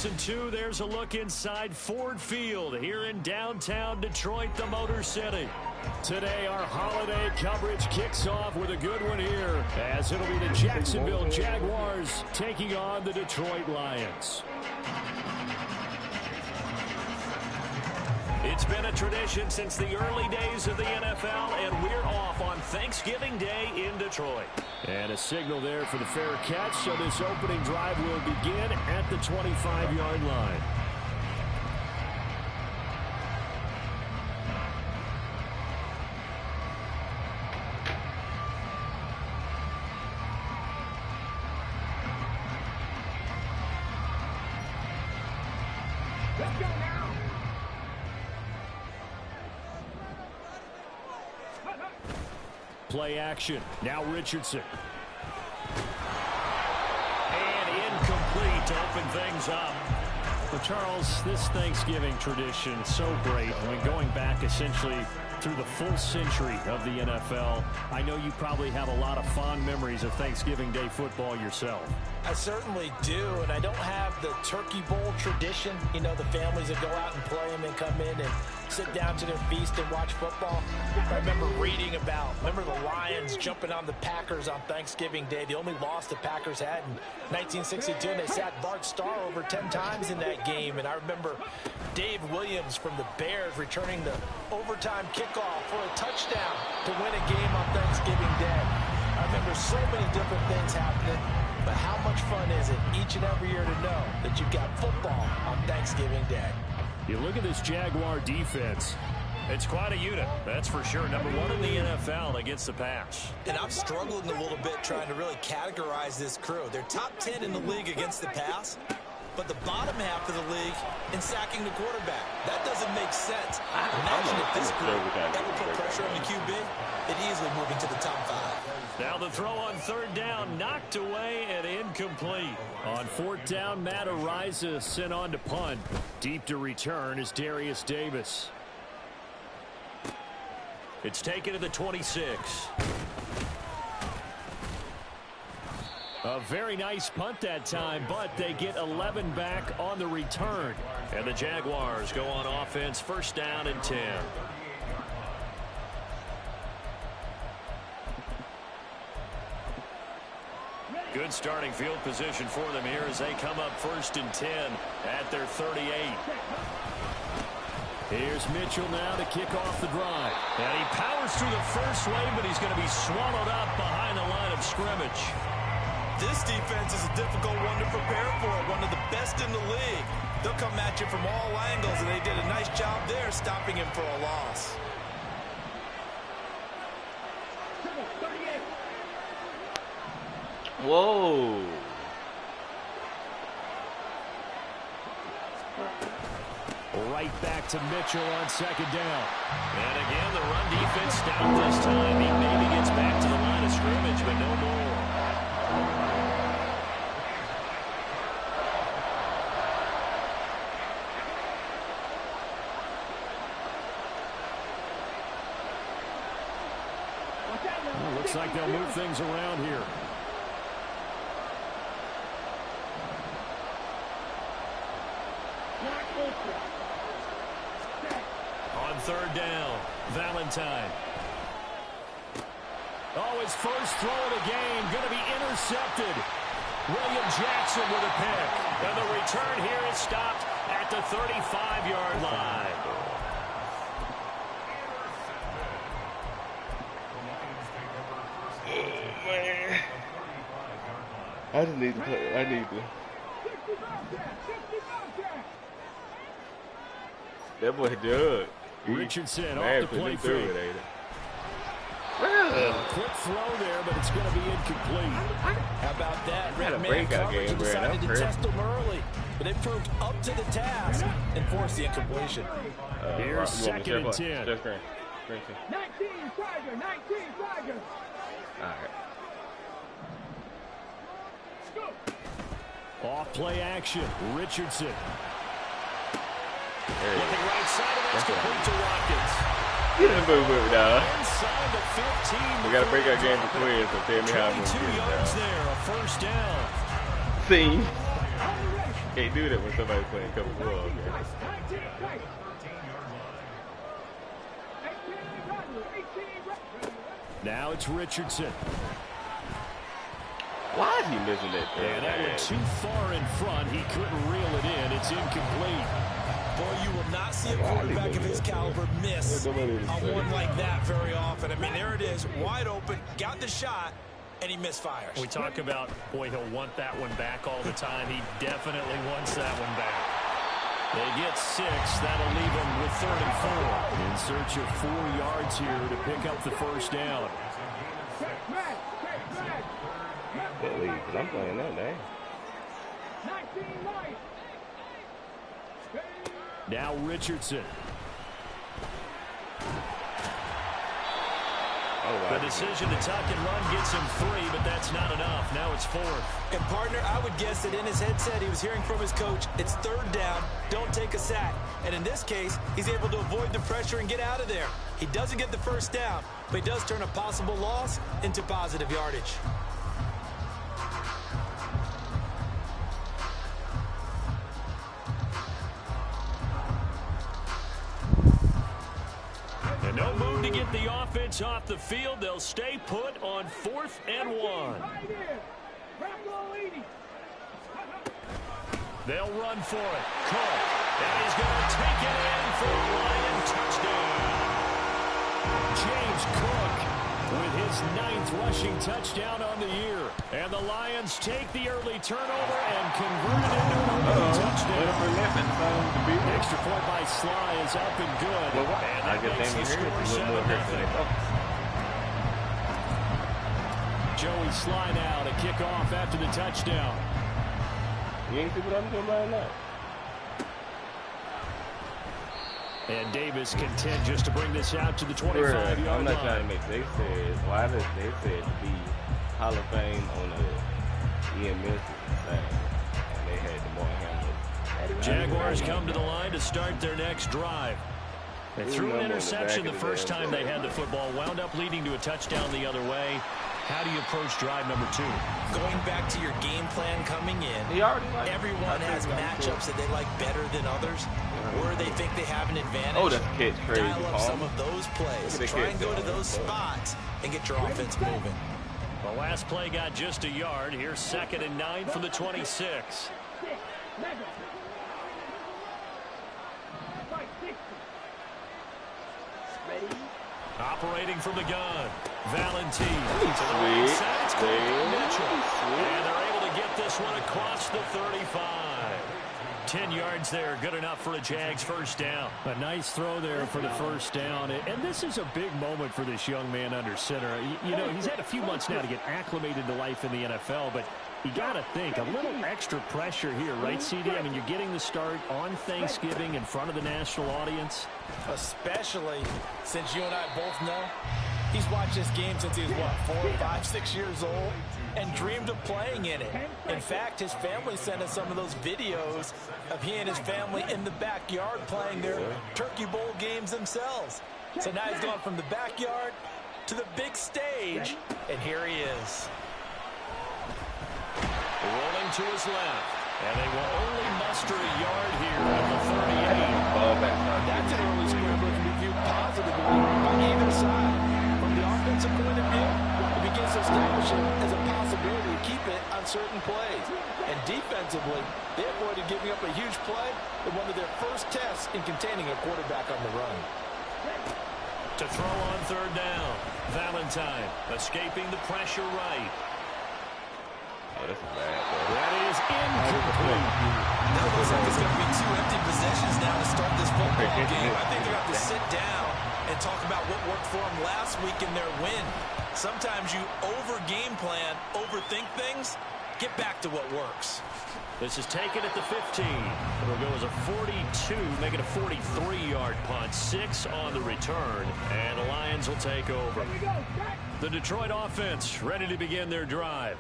Lesson 2, there's a look inside Ford Field here in downtown Detroit, the Motor City. Today, our holiday coverage kicks off with a good one here, as it'll be the Jacksonville Jaguars taking on the Detroit Lions. It's been a tradition since the early days of the NFL, and we're off on Thanksgiving Day in Detroit. And a signal there for the fair catch, so this opening drive will begin at the 25-yard line. Play action. Now Richardson. And incomplete to open things up. Well, Charles, this Thanksgiving tradition is so great. I mean, going back essentially through the full century of the NFL, I know you probably have a lot of fond memories of Thanksgiving Day football yourself. I certainly do, and I don't have the Turkey Bowl tradition. You know, the families that go out and play and then come in and sit down to their feast and watch football. I remember reading about, the Lions jumping on the Packers on Thanksgiving Day. The only loss the Packers had in 1962, and they sacked Bart Starr over 10 times in that game. And I remember Dave Williams from the Bears returning the overtime kickoff for a touchdown to win a game on Thanksgiving Day. I remember so many different things happening, but how much fun is it each and every year to know that you've got football on Thanksgiving Day? You look at this Jaguar defense. It's quite a unit, that's for sure. Number 1 in the NFL against the pass. And I'm struggling a little bit trying to really categorize this crew. They're top 10 in the league against the pass, but the bottom half of the league in sacking the quarterback. That doesn't make sense. Imagine if this crew ever put pressure on the QB, they'd easily move into the top 5. Now the throw on third down, knocked away and incomplete. On fourth down, Matt Araiza sent on to punt. Deep to return is Darius Davis. It's taken to the 26. A very nice punt that time, but they get 11 back on the return. And the Jaguars go on offense, first down and 10. Good starting field position for them here as they come up first and 10 at their 38. Here's Mitchell now to kick off the drive. And he powers through the first wave, but he's going to be swallowed up behind the line of scrimmage. This defense is a difficult one to prepare for, one of the best in the league. They'll come at you from all angles, and they did a nice job there stopping him for a loss. Whoa. Right back to Mitchell on second down. And again, the run defense stout this time. He maybe gets back to the line of scrimmage, but no more. Well, looks like they'll move things around here. On third down, Valentine. Oh, his first throw of the game going to be intercepted. William Jackson with a pick. And the return here is stopped at the 35-yard line. Oh, man. I just need to play. I need to. That boy Doug. Richardson off the play fake. Quick throw there, but it's going to be incomplete. How about that? Red man breakout coverage game, decided to Brad. test them early, but they proved up to the task and forced the incompletion. Here's second and 10. 19 Tiger, 19 Tiger. All right. Off play action, Richardson. Looking right side, and that's complete to Watkins. Get in the boo-boo, dog. Inside the 15. We got to break our game for quiz, so tell me how I'm going to 22 get it, yards dog. there, a first down. See? Can't do that when somebody's playing cover 4. Okay? Now it's Richardson. Why is he missing that thing? And that went too far in front. He couldn't reel it in. It's incomplete. Boy, you will not see a quarterback of his caliber miss on one like that very often. I mean, there it is, wide open, got the shot, and he misfires. We talk about, boy, he'll want that one back all the time. He definitely wants that one back. They get 6. That'll leave them with 3rd and 4. In search of 4 yards here to pick up the first down. That lead, because I'm playing that day. Now Richardson. The decision to tuck and run gets him 3, but that's not enough. Now it's 4th. And partner, I would guess that in his headset he was hearing from his coach, it's 3rd down, don't take a sack. And in this case, he's able to avoid the pressure and get out of there. He doesn't get the first down, but he does turn a possible loss into positive yardage. And no move to get the offense off the field. They'll stay put on 4th and 1. They'll run for it. Cook. And he's going to take it in for a Lion touchdown. James Cook with his 9th rushing touchdown on the year. And the Lions take the early turnover and convert it into a touchdown. Extra point by Sly is up and good. And that makes the score 7-0. Joey Sly now to kick off after the touchdown. You ain't see what I'm doing right now. And Davis content just to bring this out to the 25-yard line. I'm not trying to make. They said they said to be Hall of Fame on the EMS side, and they had the more handlers. Jaguars come to the line to start their next drive. They threw an interception the first time they had the football, wound up leading to a touchdown the other way. How do you approach drive number 2? Going back to your game plan coming in, everyone has matchups that they like better than others, where they think they have an advantage. Oh, that's catch crazy. Dial up some of those plays. Try and go to those spots and get your offense moving. The last play got just a yard. Here's 2nd and 9 from the 26. Operating from the gun, Valentine to the right side. It's caught by Mitchell, and they're able to get this one across the 35. 10 yards there, good enough for a Jags first down. A nice throw there for the first down, and this is a big moment for this young man under center. You know, he's had a few months now to get acclimated to life in the NFL, but you got to think, a little extra pressure here, right, CD? I mean, you're getting the start on Thanksgiving in front of the national audience. Especially since you and I both know he's watched this game since he was, what, 4, 5, 6 years old, and dreamed of playing in it. In fact, his family sent us some of those videos of he and his family in the backyard playing their Turkey Bowl games themselves. So now he's gone from the backyard to the big stage, and here he is. Rolling to his left, and they will only muster a yard here at the 38. That's an early scrambler to be viewed positively by either side. From the offensive point of view, it begins to establish it as a possibility to keep it on certain plays. And defensively, they avoided giving up a huge play in one of their first tests in containing a quarterback on the run. To throw on 3rd down, Valentine escaping the pressure right. Oh, that's bad. That is incomplete. That looks like it's going to be 2 empty possessions now to start this football game. I think they're going to have to sit down and talk about what worked for them last week in their win. Sometimes you over-game plan, overthink things, get back to what works. This is taken at the 15. It'll go as a 42, make it a 43-yard punt. 6 on the return, and the Lions will take over. The Detroit offense ready to begin their drive.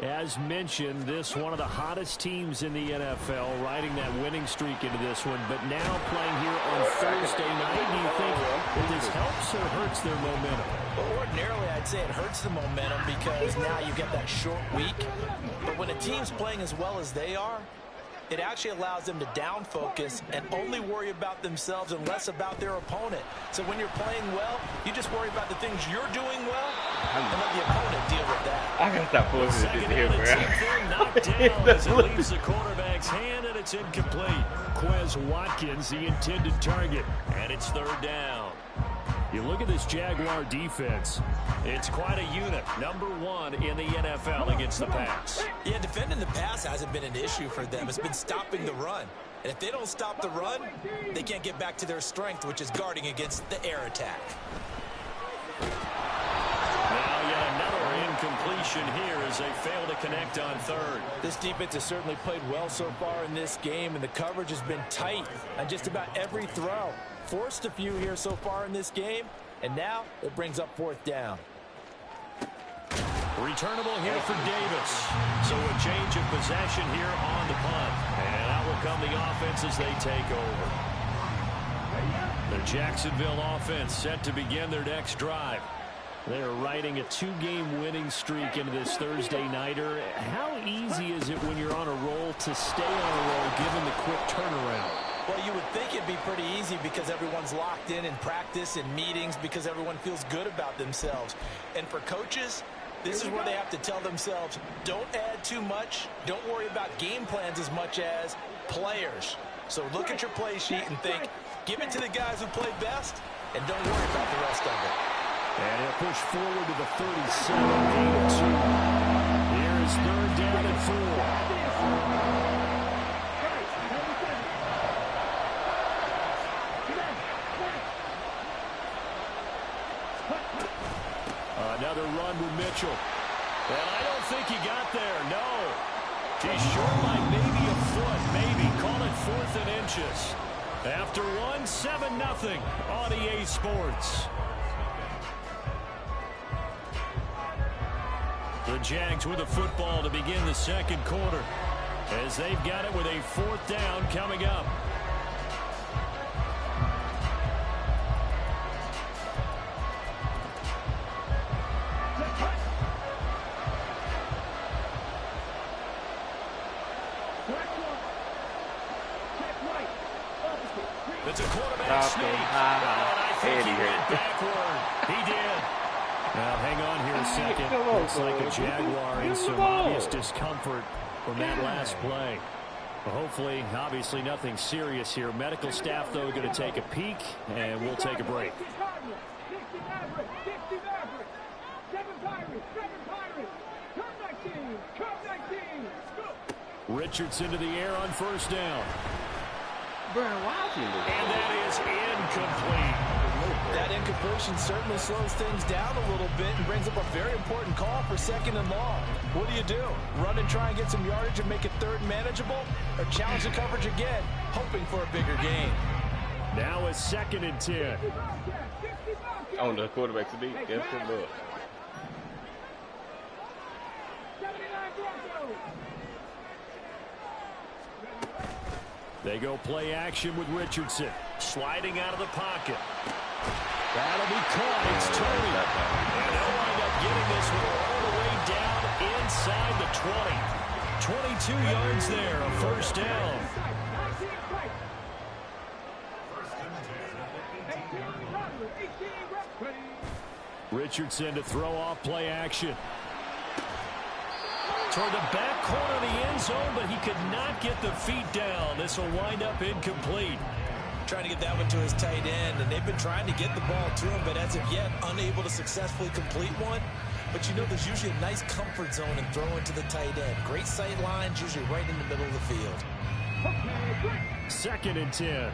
As mentioned, this one of the hottest teams in the NFL, riding that winning streak into this one, but now playing here on Thursday night. Do you think that this helps or hurts their momentum? Well, ordinarily, I'd say it hurts the momentum because now you get that short week. But when a team's playing as well as they are, it actually allows them to down focus and only worry about themselves and less about their opponent. So when you're playing well, you just worry about the things you're doing well and let the opponent deal with that. I gotta stop forcing this here, bro. Knocked down as it leaves the quarterback's hand, and it's incomplete. Quez Watkins, the intended target, and it's third down. You look at this Jaguar defense. It's quite a unit. Number 1 in the NFL against the pass. Yeah, defending the pass hasn't been an issue for them. It's been stopping the run. And if they don't stop the run, they can't get back to their strength, which is guarding against the air attack. Now yet another incompletion here as they fail to connect on third. This defense has certainly played well so far in this game, and the coverage has been tight on just about every throw. Forced a few here so far in this game, and now it brings up fourth down. Returnable here for Davis. So a change of possession here on the punt. And out will come the offense as they take over. The Jacksonville offense set to begin their next drive. They're riding a 2-game winning streak into this Thursday nighter. How easy is it when you're on a roll to stay on a roll given the quick turnaround? Well, you would think it'd be pretty easy because everyone's locked in practice and meetings because everyone feels good about themselves. And for coaches, this is where they have to tell themselves, don't add too much. Don't worry about game plans as much as players. So look at your play sheet and think, give it to the guys who play best, and don't worry about the rest of it. And he'll push forward to the 37, 8-2. Here is third down and 4. Another run with Mitchell. And I don't think he got there, no. He's short by maybe a foot, maybe. Call it 4th and inches. After 7-0 on EA Sports. The Jags with the football to begin the second quarter as they've got it with a 4th down coming up. It's a quarterback sneak. I think he went backward. He did. Now, hang on here a second. Looks like a Jaguar in some obvious discomfort from that last play. Well, hopefully, obviously, nothing serious here. Medical staff, though, going to take a peek, and we'll take a break. Richardson to the air on first down. Bro, why is he looking? And that is incomplete. That incompletion certainly slows things down a little bit and brings up a very important call for 2nd and long. What do? Run and try and get some yardage and make it 3rd manageable? Or challenge the coverage again, hoping for a bigger gain? Now a 2nd and 10. On the quarterback's beat. Yes, good luck. They go play action with Richardson. Sliding out of the pocket. That'll be caught. It's turning. And they'll wind up getting this one all the way down inside the 20. 22 yards there, a first down. Richardson to throw off play action. Toward the back corner of the end zone, but he could not get the feet down. This will wind up incomplete. Trying to get that one to his tight end, and they've been trying to get the ball to him, but as of yet, unable to successfully complete one. But you know there's usually a nice comfort zone in throwing to the tight end. Great sight lines, usually right in the middle of the field. 2nd and 10.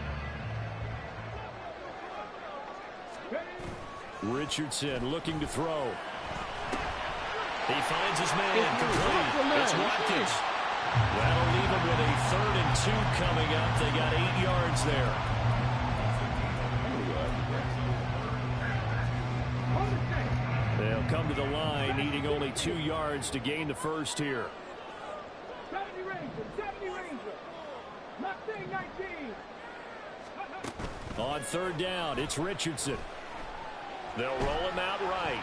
Richardson looking to throw. He finds his man complete. It's Watkins. That'll leave him with a 3rd and 2 coming up. They got 8 yards there. They'll come to the line, needing only 2 yards to gain the first here. 70 Ranger. Mustang 19. On 3rd down, it's Richardson. They'll roll him out right.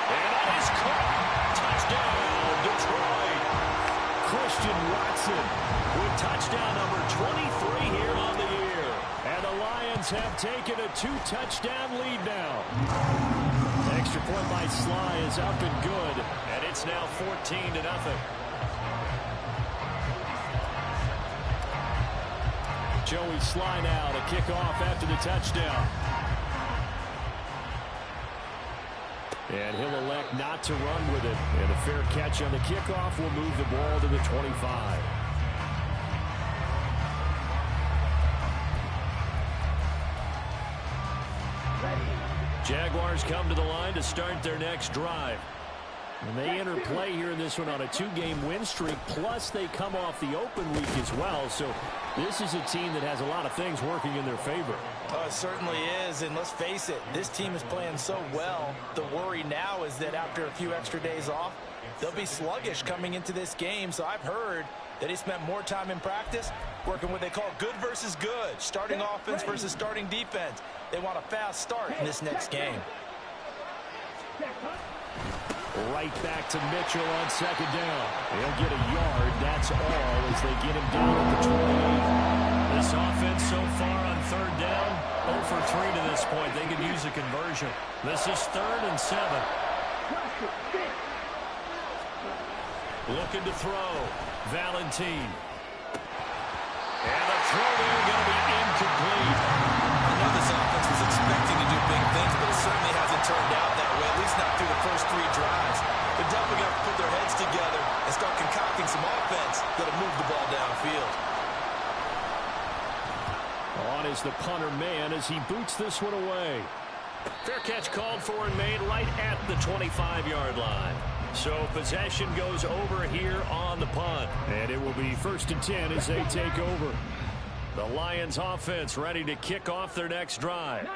And that is caught. Touchdown, Detroit. Christian Watson with touchdown number 23 here on the year. And the Lions have taken a 2-touchdown lead now. Extra point by Sly is up and good, and it's now 14-0. Joey Sly now to kick off after the touchdown. And he'll elect not to run with it. And a fair catch on the kickoff will move the ball to the 25. Jaguars come to the line to start their next drive. And they enter play here in this one on a 2-game win streak, plus they come off the open week as well. So this is a team that has a lot of things working in their favor. It certainly is, and let's face it, this team is playing so well. The worry now is that after a few extra days off, they'll be sluggish coming into this game. So I've heard that he spent more time in practice working what they call good versus good, starting offense versus starting defense. They want a fast start in this next game. Right back to Mitchell on second down. He'll get a yard, that's all, as they get him down at the 28. This offense so far on third down, 0 for 3 to this point. They could use a conversion. This is 3rd and 7. Looking to throw. Valentine. And the throw there going to be incomplete. I know this offense was expecting to do big things, but it certainly hasn't turned out that way, at least not through the first 3 drives. They're definitely going to put their heads together and start concocting some offense that'll move the ball downfield. On is the punter man as he boots this one away. Fair catch called for and made right at the 25-yard line. So possession goes over here on the punt. And it will be 1st and 10 as they take over. The Lions offense ready to kick off their next drive.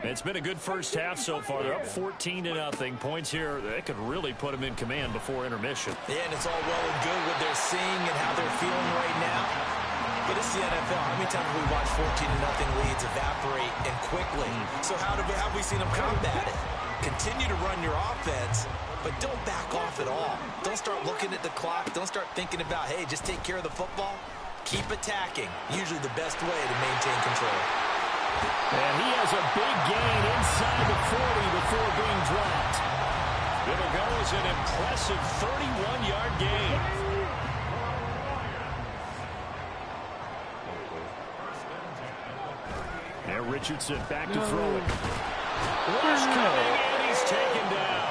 It's been a good first half so far. They're up 14-0. Points here, they could really put them in command before intermission. Yeah, and it's all well and good what they're seeing and how they're feeling right now. But it's the NFL. How many times have we watched 14-0 leads evaporate and quickly? So how have we seen them combat it? Continue to run your offense, but don't back off at all. Don't start looking at the clock. Don't start thinking about, hey, just take care of the football. Keep attacking. Usually the best way to maintain control. And he has a big gain inside the 40 before being dropped. It'll go as an impressive 31-yard gain. And Richardson back to throw it. Rush coming, and he's taken down.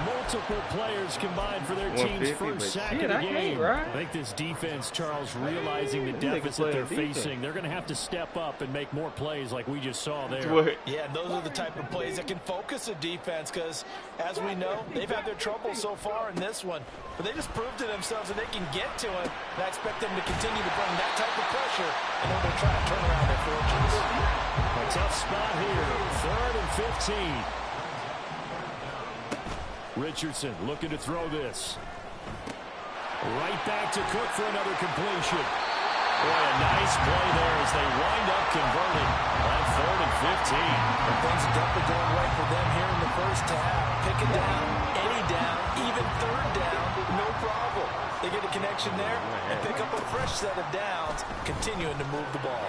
Multiple players combined for their team's first sack of the game. I think this defense, Charles, realizing the deficit they're facing, they're going to have to step up and make more plays like we just saw there. Yeah, those are the type of plays that can focus a defense because, as we know, they've had their trouble so far in this one. But they just proved to themselves that they can get to it, and I expect them to continue to bring that type of pressure in order to try to turn around their fortunes. A tough spot here, 3rd and 15. Richardson looking to throw this. Right back to Cook for another completion. Boy, a nice play there as they wind up converting on 3rd and 15. And things are definitely going right for them here in the first half. Pick it down, any down, even 3rd down, no problem. They get a connection there and pick up a fresh set of downs, continuing to move the ball.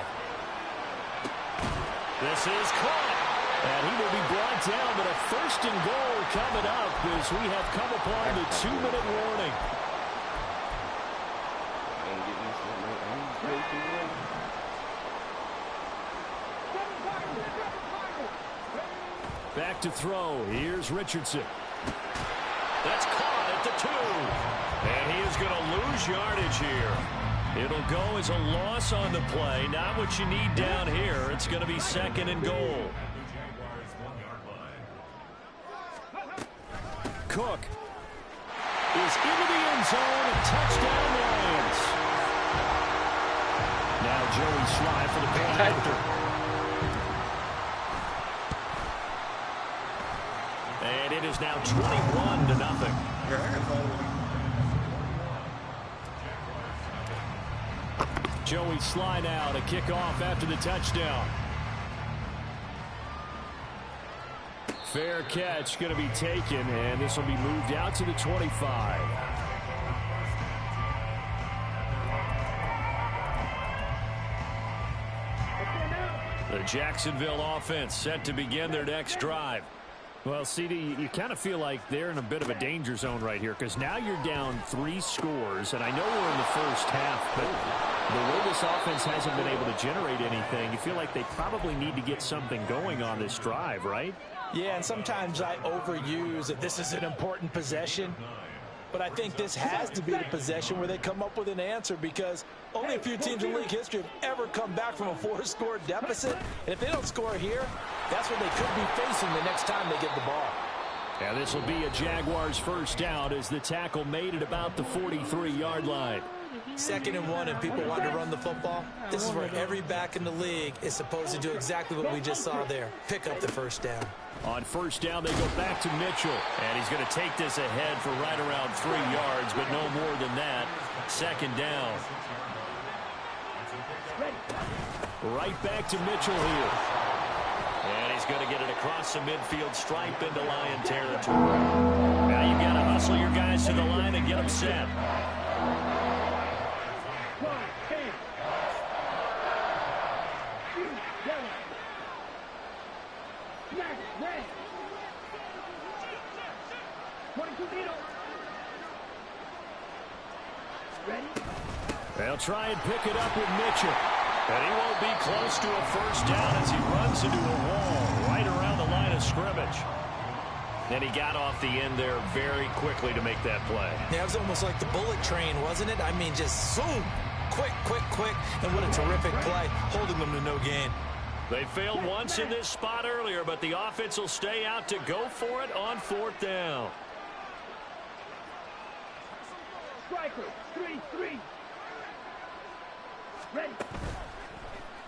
This is caught. And he will be brought down, but a 1st and goal coming up as we have come upon the 2-minute warning. Back to throw. Here's Richardson. That's caught at the 2. And he is going to lose yardage here. It'll go as a loss on the play. Not what you need down here. It's going to be 2nd and goal. Cook is into the end zone. Touchdown Lions. Now Joey Sly for the point after. And it is now 21-0. Joey Sly now to kick off after the touchdown. Fair catch going to be taken, and this will be moved out to the 25. The Jacksonville offense set to begin their next drive. Well, CD, you kind of feel like they're in a bit of a danger zone right here because now you're down 3 scores, and I know we're in the first half, but the way this offense hasn't been able to generate anything, you feel like they probably need to get something going on this drive, right? Yeah, and sometimes I overuse that this is an important possession. But I think this has to be the possession where they come up with an answer because only a few teams in league history have ever come back from a 4-score deficit. And if they don't score here, that's what they could be facing the next time they get the ball. Yeah, this will be a Jaguars first down as the tackle made at about the 43-yard line. 2nd and 1 and people want to run the football. This is where every back in the league is supposed to do exactly what we just saw there. Pick up the first down. On first down, they go back to Mitchell. And he's going to take this ahead for right around 3 yards, but no more than that. 2nd down. Right back to Mitchell here. And he's going to get it across the midfield stripe into Lion territory. Now you've got to hustle your guys to the line and get them set. They'll try and pick it up with Mitchell. And he won't be close to a first down as he runs into a wall right around the line of scrimmage. And he got off the end there very quickly to make that play. Yeah, it was almost like the bullet train, wasn't it? I mean, just zoom. Quick, quick, quick. And what a terrific play, holding them to no gain. They failed once in this spot earlier, but the offense will stay out to go for it on 4th down. Striker, 3-3. Ready.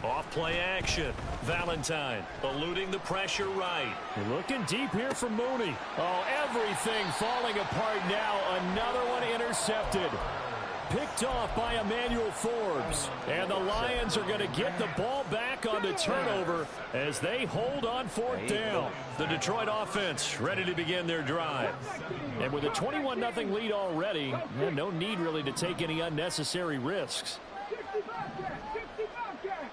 Off play action. Valentine eluding the pressure right. Looking deep here for Mooney. Oh, everything falling apart now. Another one intercepted. Picked off by Emmanuel Forbes. And the Lions are going to get the ball back on the turnover as they hold on 4th down. The Detroit offense ready to begin their drive. And with a 21-0 lead already, no need really to take any unnecessary risks. 65 cat, 65 cat.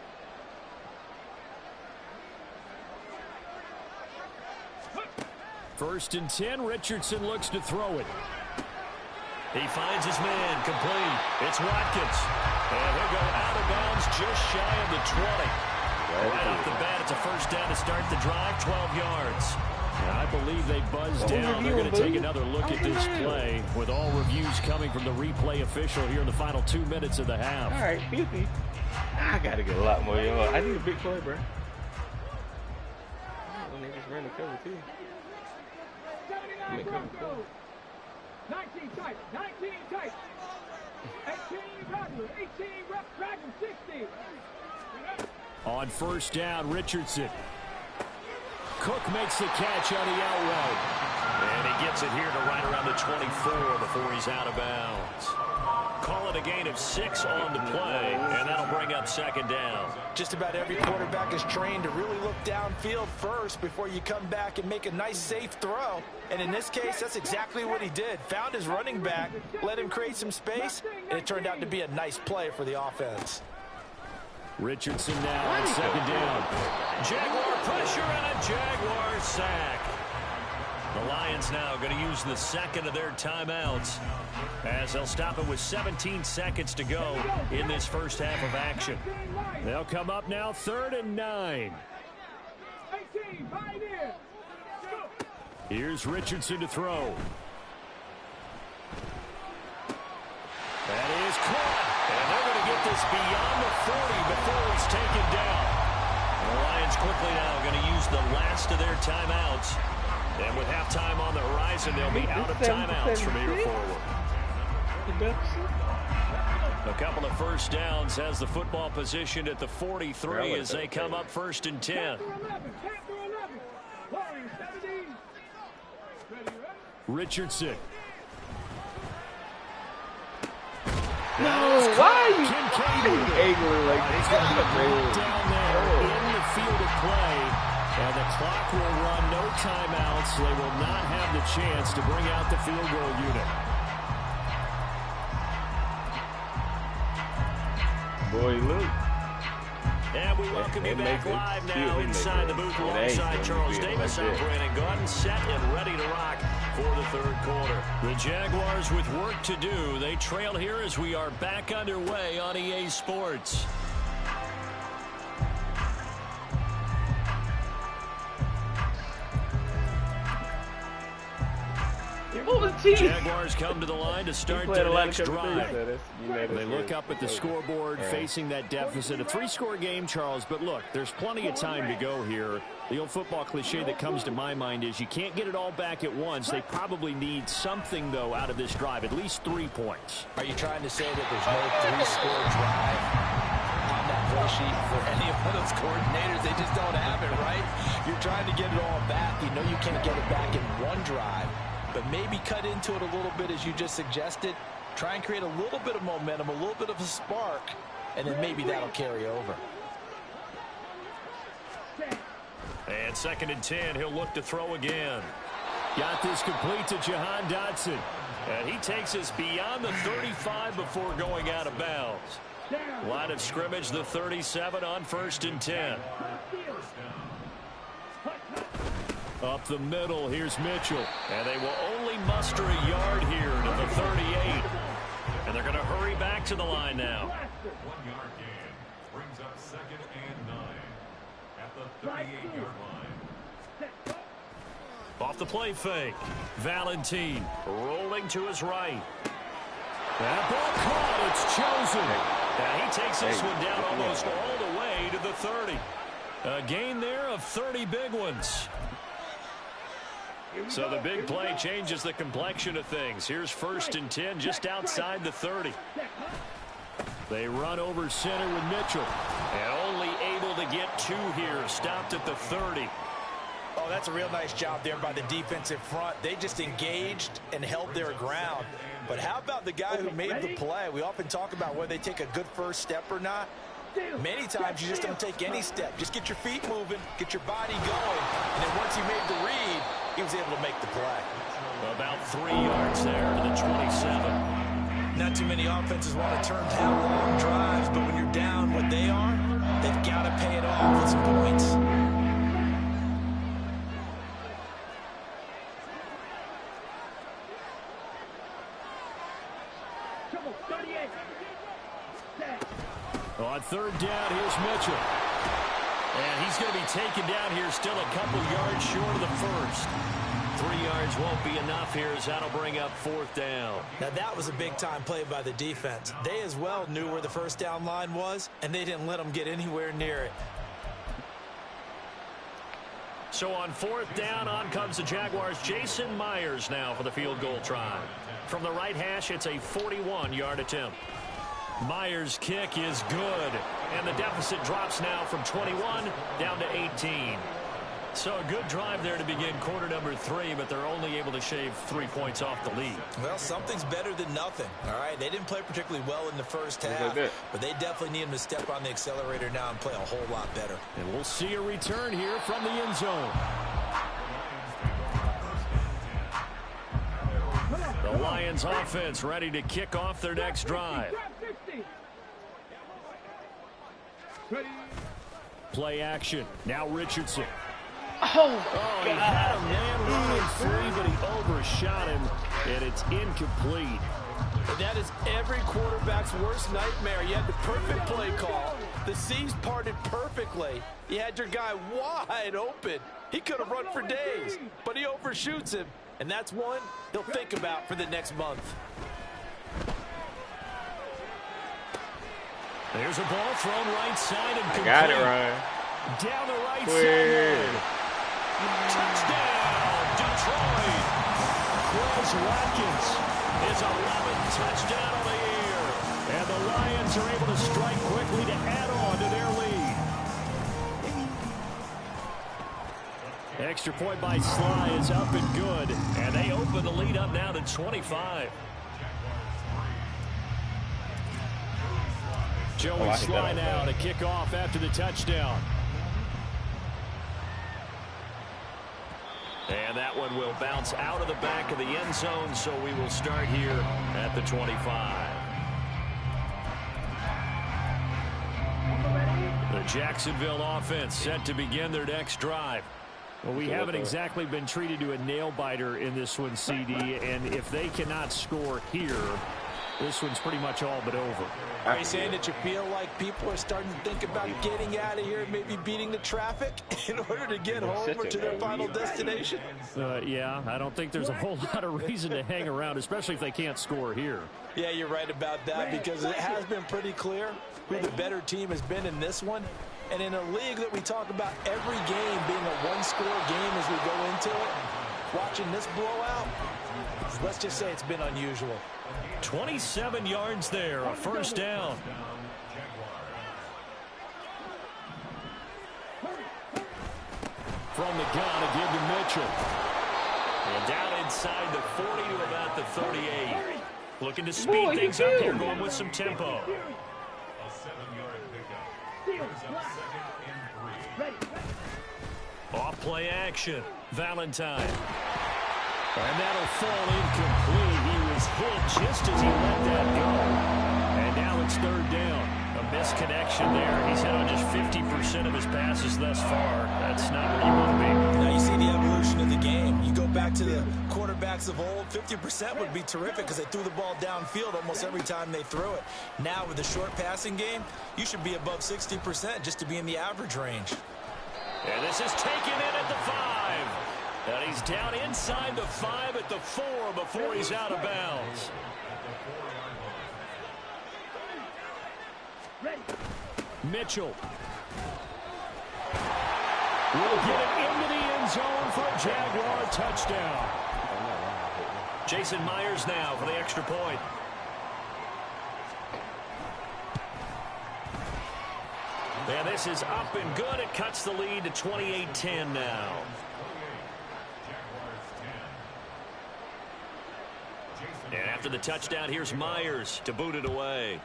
First and 10, Richardson looks to throw it. He finds his man, complete. It's Watkins. And he'll go out of bounds just shy of the 20. Right off the bat, it's a first down to start the drive, 12 yards. And I believe they buzzed down. They're going to take another look at this play with all reviews coming from the replay official here in the final 2 minutes of the half. All right, 50. I got to get a lot more yards. I need a big play, bro. When they just ran the cover, too. 79 Broncos. 19 tight, 19 tight. 18 Rodgers, 18 Rep Dragon, 60. On first down, Richardson. Cook makes the catch on the out route. And he gets it here to right around the 24 before he's out of bounds. Call it a gain of 6 on the play, and that'll bring up 2nd down. Just about every quarterback is trained to really look downfield first before you come back and make a nice, safe throw. And in this case, that's exactly what he did. Found his running back, let him create some space, and it turned out to be a nice play for the offense. Richardson now on 2nd down. Jaguar pressure and a Jaguar sack. The Lions now going to use the 2nd of their timeouts as they'll stop it with 17 seconds to go in this first half of action. They'll come up now 3rd and 9. 18, right in. Here's Richardson to throw. That is caught. And they're going to get this beyond the 40 before he's taken down. The Lions quickly now going to use the last of their timeouts. And with halftime on the horizon, they'll be out of timeouts from here forward. A couple of first downs has the football positioned at the 43 as they come up 1st and 10. Richardson. No, why are you Kincaid angling like he's going to be down there in the field of play. And the clock will run, no timeouts. They will not have the chance to bring out the field goal unit. Boy, look. And we welcome you back live now inside the booth alongside Charles Davis. I'm Brandon Gaudin, set and ready to rock for the third quarter. The Jaguars with work to do. They trail here as we are back underway on EA Sports. Jaguars come to the line to start their next drive. They look up at the scoreboard facing that deficit. A 3-score game, Charles, but look, there's plenty of time to go here. The old football cliche that comes to my mind is you can't get it all back at once. They probably need something, though, out of this drive, at least 3 points. Are you trying to say that there's no 3-score drive on that play sheet for any of those coordinators? They just don't have it, right? You're trying to get it all back. You know you can't get it back in one drive. But maybe cut into it a little bit as you just suggested. Try and create a little bit of momentum, a little bit of a spark, and then maybe that'll carry over. And 2nd and 10, he'll look to throw again. Got this complete to Jahan Dotson. And he takes us beyond the 35 before going out of bounds. Line of scrimmage, the 37 on 1st and 10. Up the middle, here's Mitchell. And they will only muster a yard here to the 38. And they're going to hurry back to the line now. 1-yard gain brings up 2nd and 9 at the 38-yard line. Off the play fake. Valentine rolling to his right. That ball caught. It's chosen. And he takes this one down almost all the way to the 30. A gain there of 30 big ones. So the big play changes the complexion of things. Here's 1st and 10 just outside the 30. They run over center with Mitchell. And only able to get 2 here. Stopped at the 30. Oh, that's a real nice job there by the defensive front. They just engaged and held their ground. But how about the guy who made the play? We often talk about whether they take a good first step or not. Many times you just don't take any step. Just get your feet moving, get your body going, and then once he made the read, he was able to make the play. About 3 yards there to the 27. Not too many offenses want to turn down long drives, but when you're down what they are, they've got to pay it off with some points. On 3rd down, here's Mitchell. And he's going to be taken down here still a couple yards short of the first. 3 yards won't be enough here as that'll bring up 4th down. Now that was a big-time play by the defense. They as well knew where the first down line was, and they didn't let them get anywhere near it. So on 4th down, on comes the Jaguars. Jason Myers now for the field goal try. From the right hash, it's a 41-yard attempt. Myers' kick is good, and the deficit drops now from 21 down to 18. So a good drive there to begin quarter number 3, but they're only able to shave 3 points off the lead. Well, something's better than nothing, all right? They didn't play particularly well in the first half, but they definitely need him to step on the accelerator now and play a whole lot better. And we'll see a return here from the end zone. The Lions offense ready to kick off their next drive. Play action. Now Richardson. Oh, he had a man running free, but he overshot him, and it's incomplete. And that is every quarterback's worst nightmare. You had the perfect play call. The seams parted perfectly. You had your guy wide open. He could have run for days, but he overshoots him. And that's one he'll think about for the next month. There's a ball thrown right side and complete. Got it, Ryan. Down the right sideline. Touchdown, Detroit. Quez Watkins, his 11th touchdown of the year. And the Lions are able to strike quickly to add on to their lead. Extra point by Sly is up and good. And they open the lead up now to 25. Joey Sly now to kick off after the touchdown. And that one will bounce out of the back of the end zone, so we will start here at the 25. The Jacksonville offense set to begin their next drive. Well, we haven't exactly been treated to a nail-biter in this one, CD, and if they cannot score here, this one's pretty much all but over. Are you saying that you feel like people are starting to think about getting out of here and maybe beating the traffic in order to get home or to their final destination? Yeah, I don't think there's a whole lot of reason to hang around, especially if they can't score here. Yeah, you're right about that, because it has been pretty clear who the better team has been in this one. And in a league that we talk about every game being a one-score game as we go into it, watching this blowout, let's just say it's been unusual. 27 yards there, a first down. From the gun, a give to Mitchell. And down inside the 40 to about the 38. Looking to speed things up here, going with some tempo. A 7-yard pickup. Brings up 2nd and 3. Off play action. Valentine. And that'll fall incomplete. He was hit just as he let that go. And now it's 3rd down. A misconnection there. He's hit on just 50% of his passes thus far. That's not where you want to be. Now you see the evolution of the game. You go back to the quarterbacks of old, 50% would be terrific because they threw the ball downfield almost every time they threw it. Now with the short passing game, you should be above 60% just to be in the average range. And this is taken in at the 5. And he's down inside the 5 at the 4 before he's out of bounds. Mitchell will get it into the end zone for a Jaguar touchdown. Jason Myers now for the extra point. And this is up and good. It cuts the lead to 28-10 now. And after the touchdown, here's Myers to boot it away.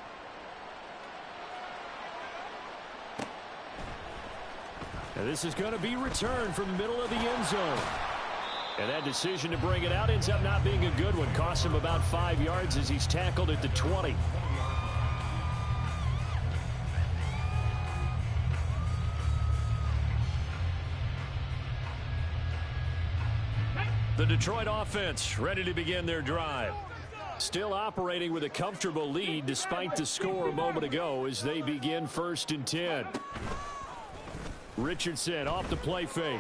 And this is going to be returned from the middle of the end zone. And that decision to bring it out ends up not being a good one. Costs him about 5 yards as he's tackled at the 20. The Detroit offense ready to begin their drive. Still operating with a comfortable lead despite the score a moment ago as they begin 1st and 10. Richardson off the play fake.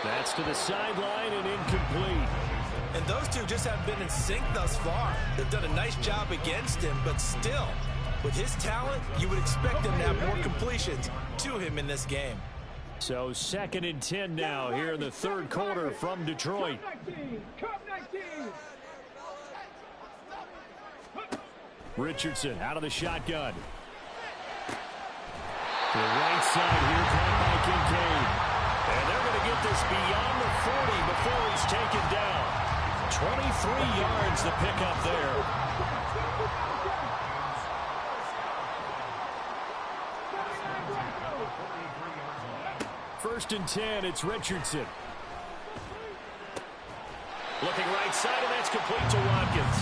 That's to the sideline and incomplete. And those two just haven't been in sync thus far. They've done a nice job against him, but still, with his talent, you would expect him to have more completions to him in this game. So 2nd and 10 now here in the 3rd quarter from Detroit. Richardson out of the shotgun. To the right side here, caught by Kincaid. And they're going to get this beyond the 40 before he's taken down. 23 yards to pick up there. First and 10, it's Richardson. Looking right side, and that's complete to Watkins.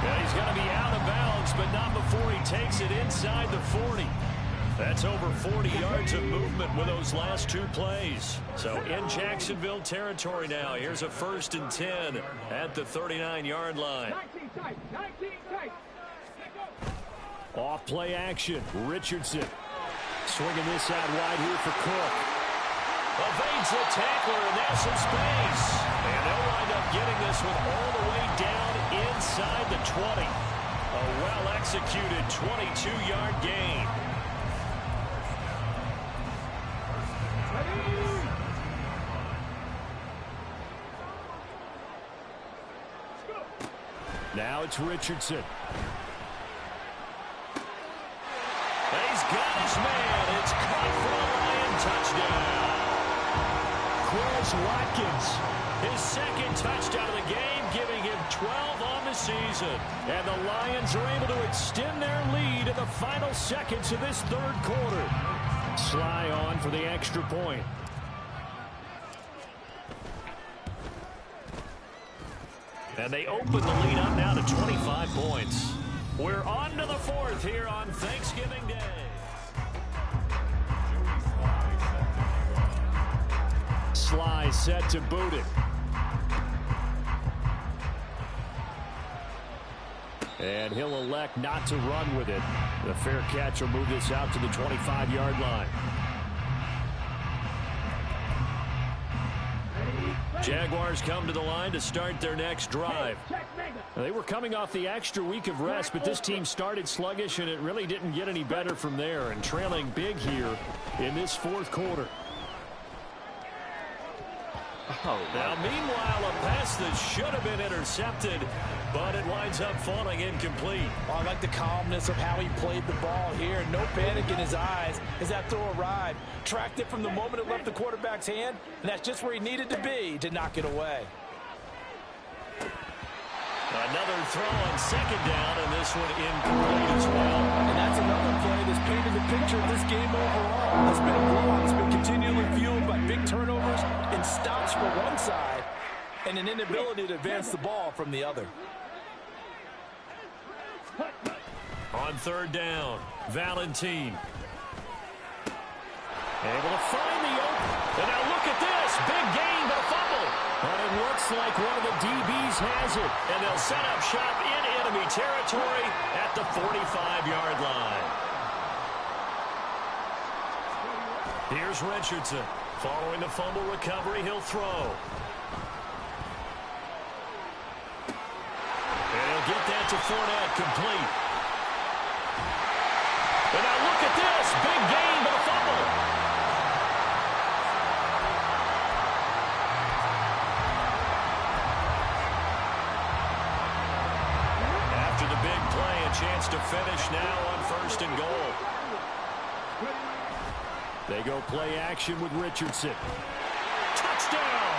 And he's going to be out of bounds, but not before he takes it inside the 40. That's over 40 yards of movement with those last 2 plays. So in Jacksonville territory now. Here's a 1st and 10 at the 39-yard line. Off play action. Richardson swinging this out wide here for Cook. Evades the tackler, and there's some space. And they'll wind up getting this one all the way down inside the 20. A well-executed 22-yard gain. Now it's Richardson. And he's got his man. It's caught for a Lion touchdown. Quez Watkins, his 2nd touchdown of the game, giving him 12 on the season. And the Lions are able to extend their lead in the final seconds of this 3rd quarter. Sly on for the extra point. And they open the lead up now to 25 points. We're on to the 4th here on Thanksgiving Day. Sly set to boot it. And he'll elect not to run with it. The fair catch will move this out to the 25-yard line. Jaguars come to the line to start their next drive. They were coming off the extra week of rest, but this team started sluggish, and it really didn't get any better from there, and trailing big here in this fourth quarter. Now, meanwhile, a pass that should have been intercepted, but it winds up falling incomplete. Well, I like the calmness of how he played the ball here. No panic in his eyes as that throw arrived. Tracked it from the moment it left the quarterback's hand, and that's just where he needed to be to knock it away. Another throw on second down, and this one incomplete as well. And that's another play that's painted the picture of this game overall. It's been a blowout. It's been continually fueled by big turnovers and stops for one side and an inability to advance the ball from the other. On third down, Valentine. Able to find the open. And now look at this. Big gain, but a fumble. But it looks like one of the DBs has it. And they'll set up shop in enemy territory at the 45-yard line. Here's Richardson. Following the fumble recovery, he'll throw. And he'll get that to Fournette, complete. And now look at this. Big gain, but a fumble. After the big play, a chance to finish now on first and goal. They go play action with Richardson. Touchdown!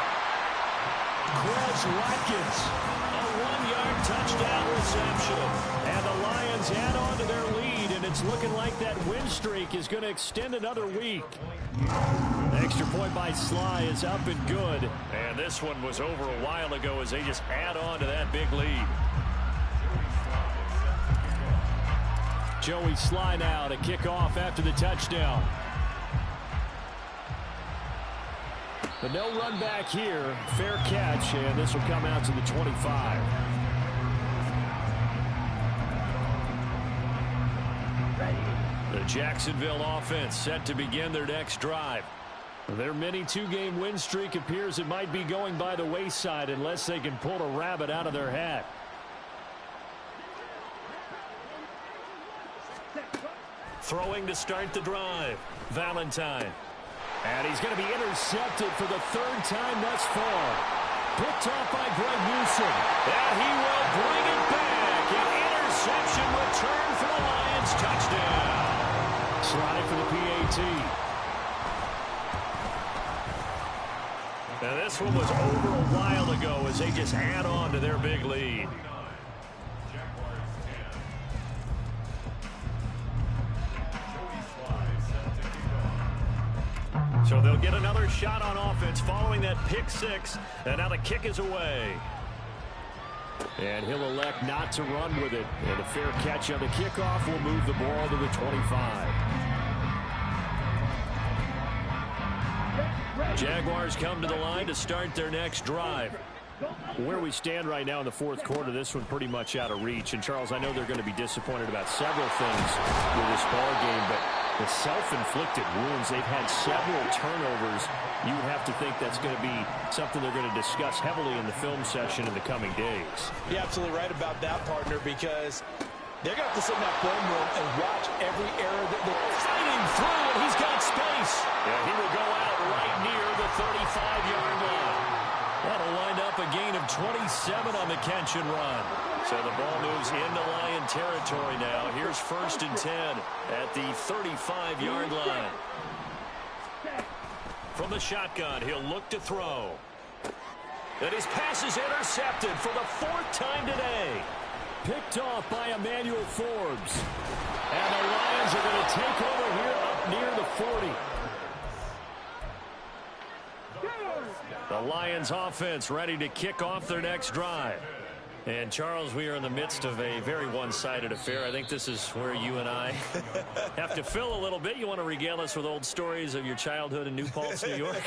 Quez Watkins. A 1-yard touchdown reception. And the Lions add on to their lead, and it's looking like that win streak is going to extend another week. Extra point by Sly is up and good. And this one was over a while ago as they just add on to that big lead. Joey Sly now to kick off after the touchdown. But no run back here. Fair catch, and this will come out to the 25. The Jacksonville offense set to begin their next drive. Their mini two-game win streak appears it might be going by the wayside unless they can pull a rabbit out of their hat. Throwing to start the drive, Valentine. And he's going to be intercepted for the third time thus far. Picked off by Greg Newsome. And he will bring it back. An interception return for the Lions. Touchdown. Slide for the PAT. Now this one was over a while ago as they just add on to their big lead. So they'll get another shot on offense following that pick six. And now the kick is away. And he'll elect not to run with it. And a fair catch on the kickoff will move the ball to the 25. Jaguars come to the line to start their next drive. Where we stand right now in the fourth quarter, this one pretty much out of reach. And, Charles, I know they're going to be disappointed about several things with this ball game, but the self-inflicted wounds, they've had several turnovers. You would have to think that's going to be something they're going to discuss heavily in the film session in the coming days. You're absolutely right about that, partner, because they're going to have to sit in that film room and watch every error that they're fighting through, and he's got space. Yeah, he will go out right near the 35-yard line. That'll wind up a gain of 27 on the catch and run. So the ball moves into Lion territory now. Here's first and 10 at the 35-yard line. From the shotgun, he'll look to throw. And his pass is intercepted for the fourth time today. Picked off by Emmanuel Forbes. And the Lions are going to take over here up near the 40. The Lions offense ready to kick off their next drive. And, Charles, we are in the midst of a very one-sided affair. I think this is where you and I have to fill a little bit. You want to regale us with old stories of your childhood in New Paltz, New York?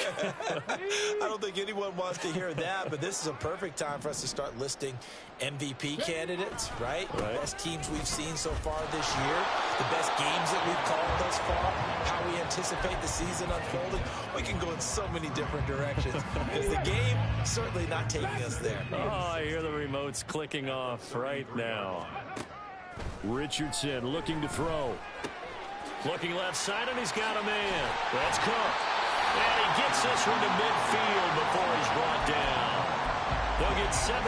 I don't think anyone wants to hear that, but this is a perfect time for us to start listing MVP candidates, right? The best teams we've seen so far this year, the best games that we've called thus far, how we anticipate the season unfolding. We can go in so many different directions because the game certainly not taking us there. Oh, I hear the remotes clicking off right now. Richardson looking to throw. Looking left side, and he's got a man. That's Cook. And he gets this one to midfield before he's brought down. They'll get 17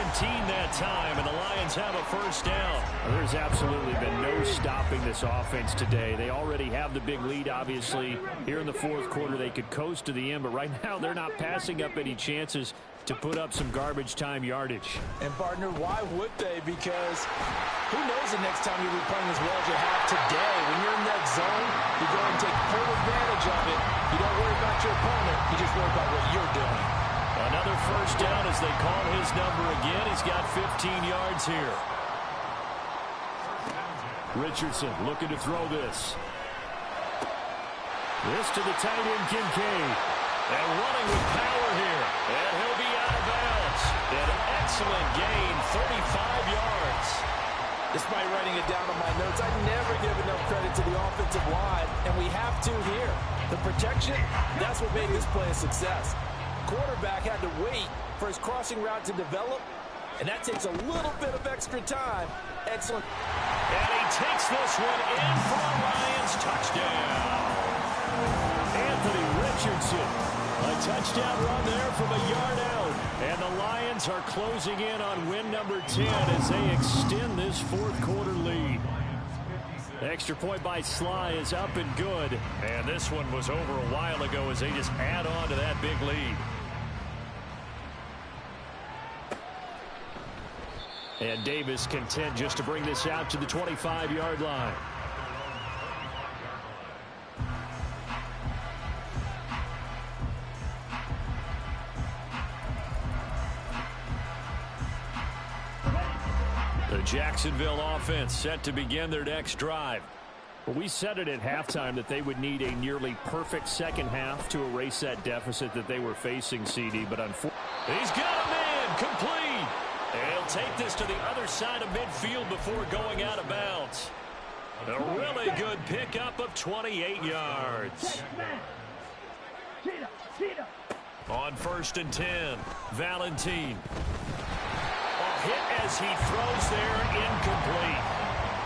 that time, and the Lions have a first down. There's absolutely been no stopping this offense today. They already have the big lead, obviously. Here in the fourth quarter, they could coast to the end, but right now they're not passing up any chances to put up some garbage time yardage. And, partner, why would they? Because who knows the next time you'll be playing as well as you have today. When you're in that zone, you go and take full advantage of it. You don't worry about your opponent. You just worry about what you're doing. Another first down as they call his number again. He's got 15 yards here. Richardson looking to throw this. This to the tight end, Kincaid. And running with power here. And he'll be out of bounds. An excellent gain, 35 yards. Despite writing it down on my notes, I never give enough credit to the offensive line, and we have to here. The protection, that's what made this play a success. Quarterback had to wait for his crossing route to develop, and that takes a little bit of extra time. Excellent. And he takes this one in for a Lions touchdown. Anthony Richardson, a touchdown run there from a yard out. And the Lions are closing in on win number 10 as they extend this fourth quarter lead. The extra point by Sly is up and good. And this one was over a while ago as they just add on to that big lead. And Davis content just to bring this out to the 25-yard line. The Jacksonville offense set to begin their next drive. Well, we said it at halftime that they would need a nearly perfect second half to erase that deficit that they were facing, CD. But unfortunately, he's got a man complete. And he'll take this to the other side of midfield before going out of bounds. A really good pickup of 28 yards. On 1st and 10, Valentine. A hit as he throws there, incomplete.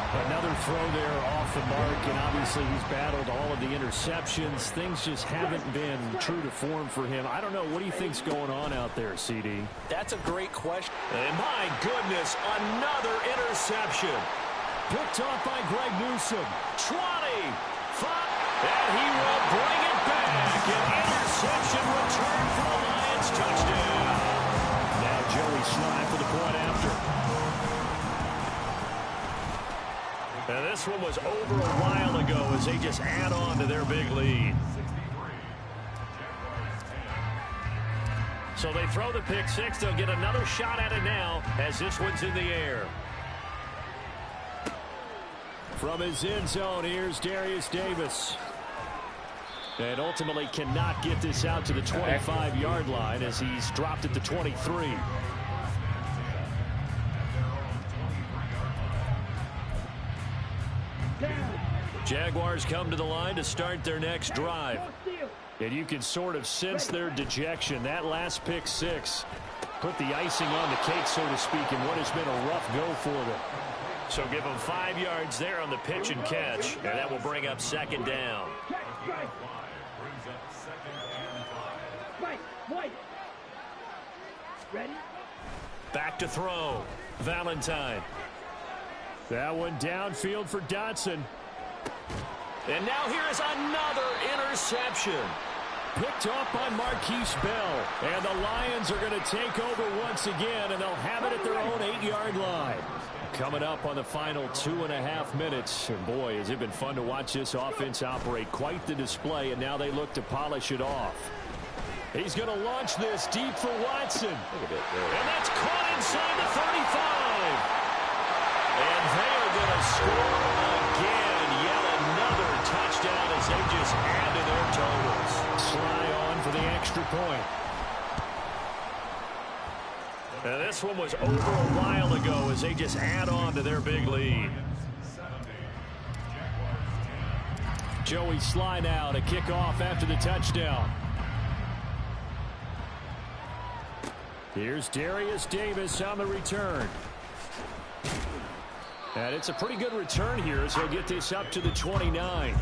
Another throw there off the mark, and obviously he's battled all of the interceptions. Things just haven't been true to form for him. I don't know. What do you think's going on out there, CD? That's a great question. And my goodness, another interception. Picked off by Greg Newsome. 20, 5, and he will bring it back. An interception return for the Lions touchdown. Now Joey Sly for the point after. And this one was over a while ago as they just add on to their big lead. So they throw the pick six. They'll get another shot at it now as this one's in the air. From his end zone, here's Darius Davis. And ultimately cannot get this out to the 25-yard line as he's dropped at the 23. Jaguars come to the line to start their next drive. And you can sort of sense their dejection. That last pick six put the icing on the cake, so to speak, in what has been a rough go for them. So give them 5 yards there on the pitch and catch, and that will bring up second down. Back to throw. Valentine. That one downfield for Dotson. And now here is another interception. Picked off by Marquise Bell. And the Lions are going to take over once again, and they'll have it at their own 8-yard line. Coming up on the final 2.5 minutes. And boy, has it been fun to watch this offense operate. Quite the display, and now they look to polish it off. He's going to launch this deep for Watson. And that's caught inside the 35. drive. And they are going to score again. Yet another touchdown as they just add to their totals. Sly on for the extra point. And this one was over a while ago as they just add on to their big lead. Joey Sly now to kick off after the touchdown. Here's Darius Davis on the return. And it's a pretty good return here as he'll get this up to the 29.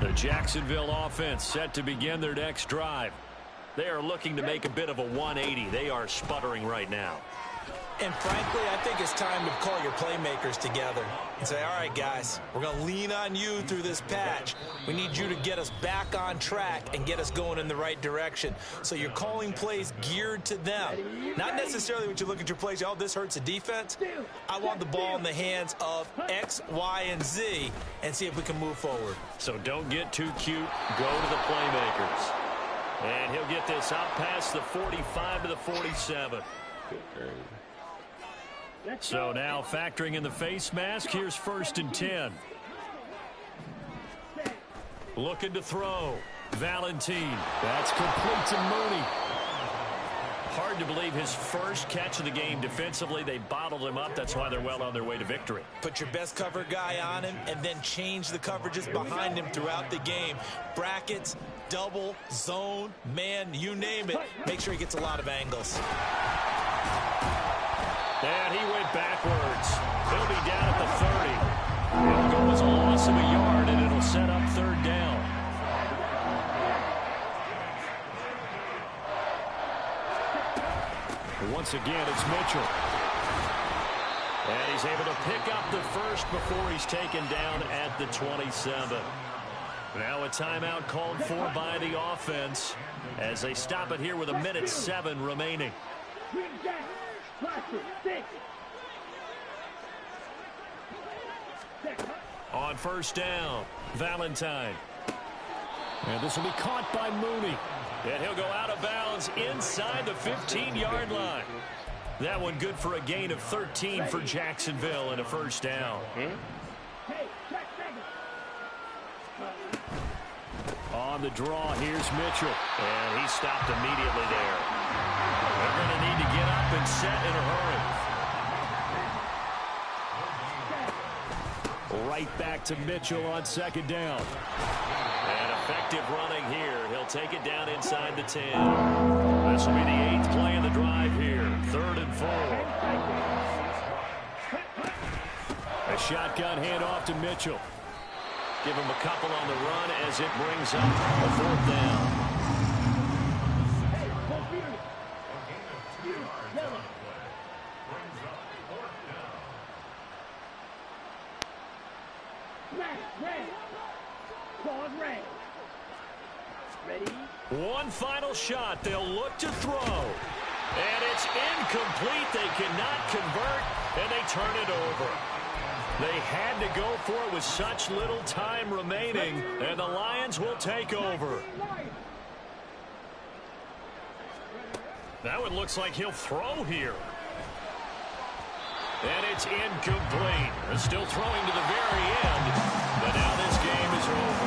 The Jacksonville offense set to begin their next drive. They are looking to make a bit of a 180. They are sputtering right now. And frankly, I think it's time to call your playmakers together and say, all right, guys, we're going to lean on you through this patch. We need you to get us back on track and get us going in the right direction. So you're calling plays geared to them. Not necessarily when you look at your plays, oh, this hurts the defense. I want the ball in the hands of X, Y, and Z and see if we can move forward. So don't get too cute. Go to the playmakers. And he'll get this out past the 45 to the 47. So now factoring in the face mask, here's 1st and 10. Looking to throw. Valentine. That's complete to Mooney. Hard to believe his first catch of the game defensively. They bottled him up. That's why they're well on their way to victory. Put your best cover guy on him and then change the coverages behind him throughout the game. Brackets, double, zone, man, you name it. Make sure he gets a lot of angles. And he went backwards. He'll be down at the 30. It'll go as a loss of a yard, and it'll set up 3rd down. Once again, it's Mitchell. And he's able to pick up the first before he's taken down at the 27. Now a timeout called for by the offense as they stop it here with 1:07 remaining. On 1st down, Valentine. And this will be caught by Mooney. And he'll go out of bounds inside the 15-yard line. That one good for a gain of 13 for Jacksonville and a 1st down. On the draw, here's Mitchell. And he stopped immediately there. They're going to need to get up and set in a hurry. Right back to Mitchell on 2nd down. And effective running here. He'll take it down inside the 10. This will be the 8th play of the drive here. 3rd and 4. A shotgun handoff to Mitchell. Give him a couple on the run as it brings up a 4th down. One final shot. They'll look to throw. And it's incomplete. They cannot convert, and they turn it over. They had to go for it with such little time remaining, and the Lions will take over. That one looks like he'll throw here. And it's incomplete. They're still throwing to the very end, but now this game is over.